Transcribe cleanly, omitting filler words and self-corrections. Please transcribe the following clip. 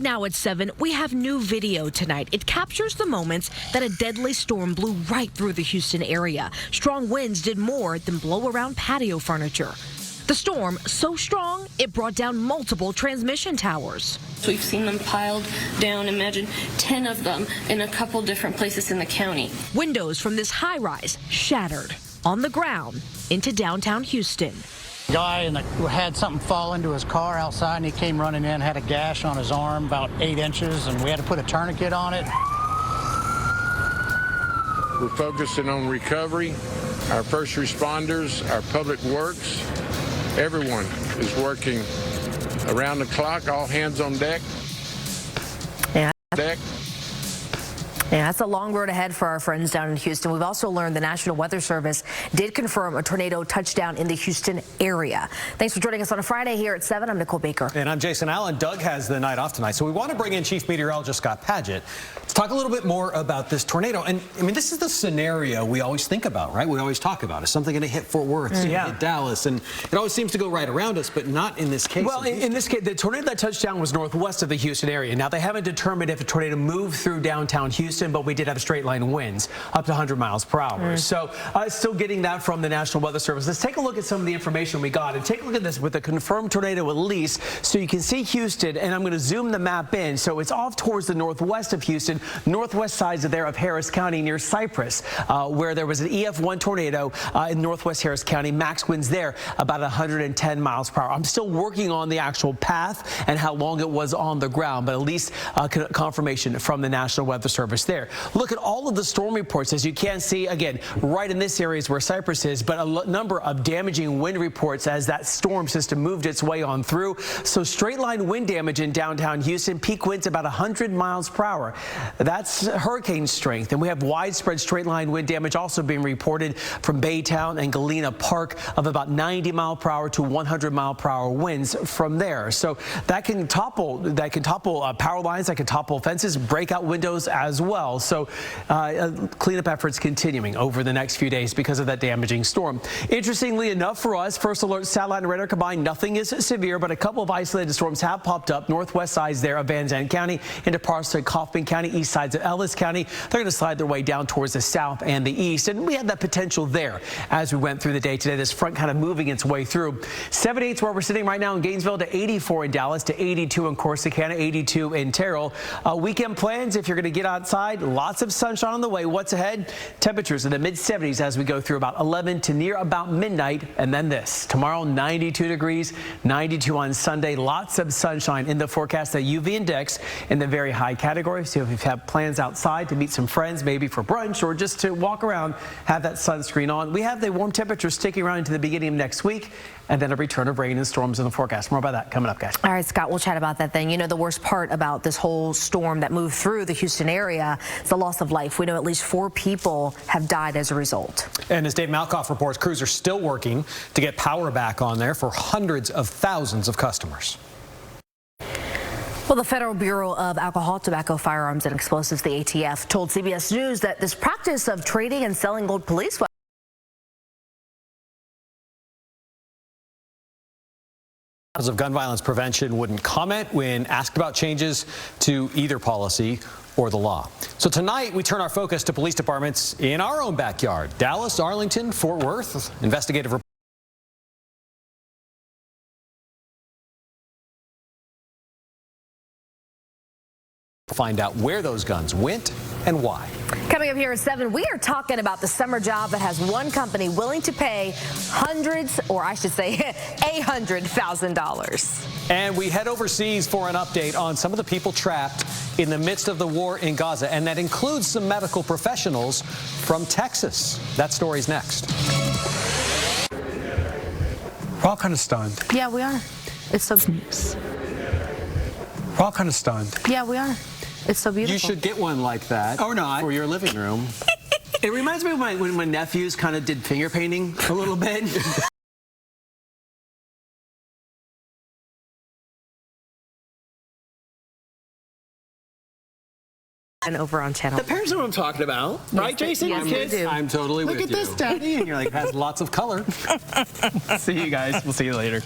now at 7, we have new video tonight. It captures the moments that a deadly storm blew right through the Houston area. Strong winds did more than blow around patio furniture. The storm so strong, it brought down multiple transmission towers. We've seen them piled down, imagine 10 of them in a couple different places in the county. Windows from this high-rise shattered on the ground into downtown Houston. Guy had something fall into his car outside, and he came running in, had a gash on his arm about 8 inches, and we had to put a tourniquet on it. We're focusing on recovery, our first responders, our public works. Everyone is working around the clock, all hands on deck. Yeah, that's a long road ahead for our friends down in Houston. We've also learned the National Weather Service did confirm a tornado touchdown in the Houston area. Thanks for joining us on a Friday here at 7. I'm Nicole Baker. And I'm Jason Allen. Doug has the night off tonight, so we want to bring in Chief Meteorologist Scott Padgett to talk a little bit more about this tornado. And I mean, this is the scenario we always think about, right? We always talk about. Is something going to hit Fort Worth, hit Dallas? And it always seems to go right around us, but not in this case. Well, in this case, the tornado that touched down was northwest of the Houston area. Now, they haven't determined if a tornado moved through downtown Houston, but we did have straight line winds up to 100 miles per hour. So still getting that from the National Weather Service. Let's take a look at some of the information we got and take a look at this with a confirmed tornado at least, so you can see Houston. And I'm going to zoom the map in. So it's off towards the northwest of Houston, northwest sides of there of Harris County near Cypress, where there was an EF1 tornado in northwest Harris County. Max winds there about 110 miles per hour. I'm still working on the actual path and how long it was on the ground, but at least confirmation from the National Weather Service there. Look at all of the storm reports. As you can see, again, right in this area is where Cypress is, but a number of damaging wind reports as that storm system moved its way on through. So straight line wind damage in downtown Houston, peak winds about 100 miles per hour. That's hurricane strength. And we have widespread straight line wind damage also being reported from Baytown and Galena Park of about 90 mile per hour to 100 mile per hour winds from there. So that can topple power lines, that can topple fences, break out windows as well. So cleanup efforts continuing over the next few days because of that damaging storm. Interestingly enough for us, first alert satellite and radar combined, nothing is severe, but a couple of isolated storms have popped up northwest sides there of Van Zandt County into parts of Kaufman County, east sides of Ellis County. They're going to slide their way down towards the south and the east, and we had that potential there as we went through the day today. This front kind of moving its way through. 78 is where we're sitting right now in Gainesville, to 84 in Dallas, to 82 in Corsicana, 82 in Terrell. Weekend plans, if you're going to get outside, lots of sunshine on the way. What's ahead? Temperatures in the mid-70s as we go through about 11 to near about midnight. And then this. Tomorrow, 92 degrees, 92 on Sunday. Lots of sunshine in the forecast. The UV index in the very high category. So if you have plans outside to meet some friends, maybe for brunch or just to walk around, have that sunscreen on. We have the warm temperatures sticking around into the beginning of next week, and then a return of rain and storms in the forecast. More about that coming up, guys. All right, Scott, we'll chat about that then. You know, the worst part about this whole storm that moved through the Houston area is the loss of life. We know at least 4 people have died as a result. And as Dave Malkoff reports, crews are still working to get power back on there for hundreds of thousands of customers. Well, the Federal Bureau of Alcohol, Tobacco, Firearms, and Explosives, the ATF, told CBS News that this practice of trading and selling old police weapons of gun violence prevention wouldn't comment when asked about changes to either policy or the law. So tonight we turn our focus to police departments in our own backyard. Dallas, Arlington, Fort Worth. Investigative find out where those guns went and why. Coming up here at 7, we are talking about the summer job that has one company willing to pay hundreds, or I should say $100,000. And we head overseas for an update on some of the people trapped in the midst of the war in Gaza, and that includes some medical professionals from Texas. That story's next. We're all kind of stunned. Yeah, we are. It's so... We're all kind of stunned. Yeah, we are. It's so beautiful. You should get one like that or not for your living room. It reminds me of when my nephews kind of did finger painting a little bit. And over on channel. The parents know what I'm talking about, right, Jason? Yes, Kids? we do. I'm totally with you. Look at this, Daddy. And you're like, it has lots of color. See you guys. We'll see you later.